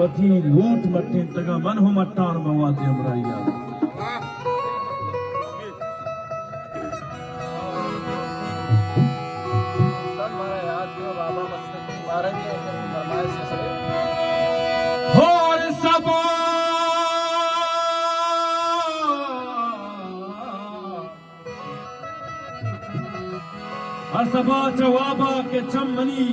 Pati loot matin taga manhu mattar mawati amraiya. Asaba jawaba ke chammani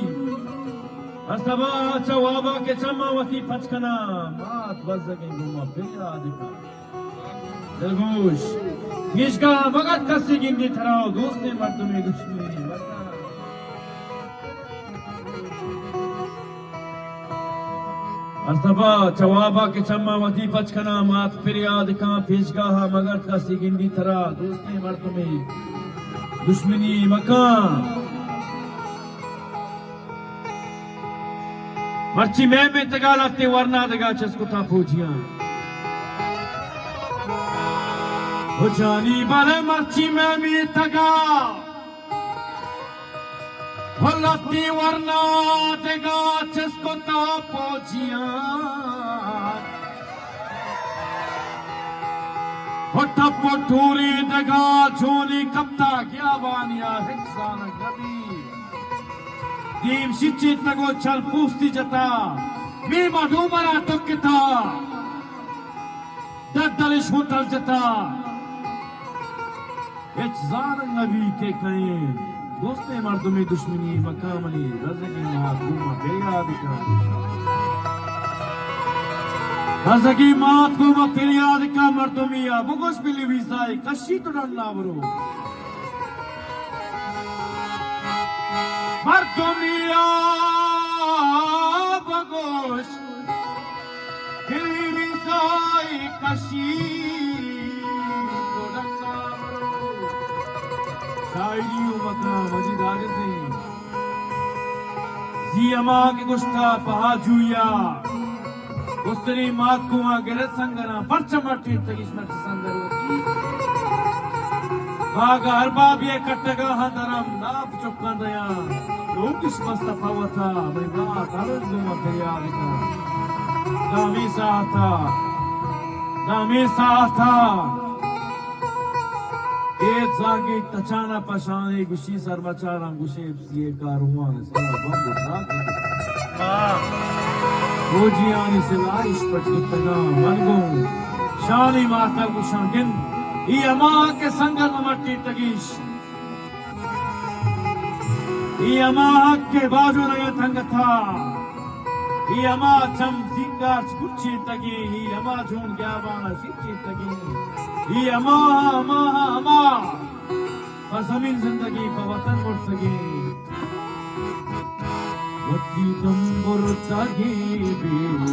Asaba jawaba ke chammawati pachkana mat wazage guma fiyadika Dalgush Tishka magat kasi gindi tharao doste martume dushmani mata Asaba jawaba ke chammawati pachkana mat fiyadika Tishka magat kasi gindi tharao doste martume दुश्मनी मकान मर्ची में तगा लगते वरना तगा चस्को था फौजियां हो जानी बाले मर्ची में तगा हो लगती वरना तगा चस्को था फौजियां होठा पोठूरी दगा झोली कप्ता क्या बानिया हिंसान कभी दीम शिची तगो चल पूछती जता मी मधुमरा टुकता ददलिश होटल जता इच्ज़ार नबी के कहीं दोस्ते मर्दुमी दुश्मनी मकामनी रज़की मातुमा बेयादिका Hazagi mat kuma fiyad ka martumiya bugosh bili visai kashi tudan nabro martumiya bugosh bili visai kashi tudan nabro शायरी मका मजीद आगे से जियमा के गुस्ता पहाजुया उस्तरी मात कुआ गिरत संगना परचमटी तगिस्मत संगरोती बागा अरबाब ये कट्टगा हदरम नाप चुक्का दया लोग किस मस्त फवता मैं बात अरज गुमा तैयार का दामी साथा एक जागी तचाना पशाने गुशी सरबचारा गुशे ये कारुआन सला बंद जागी Rojiani selaish pachitana mango shani mata gushangin iyama ke sangal matti tagish iyama ke bajo na thangatha iyama cham singar kuchi tagi iyama jun gyabana sichi tagi iyama ama pasamin zindagi pawatan murtagi Wati tambur tagi bila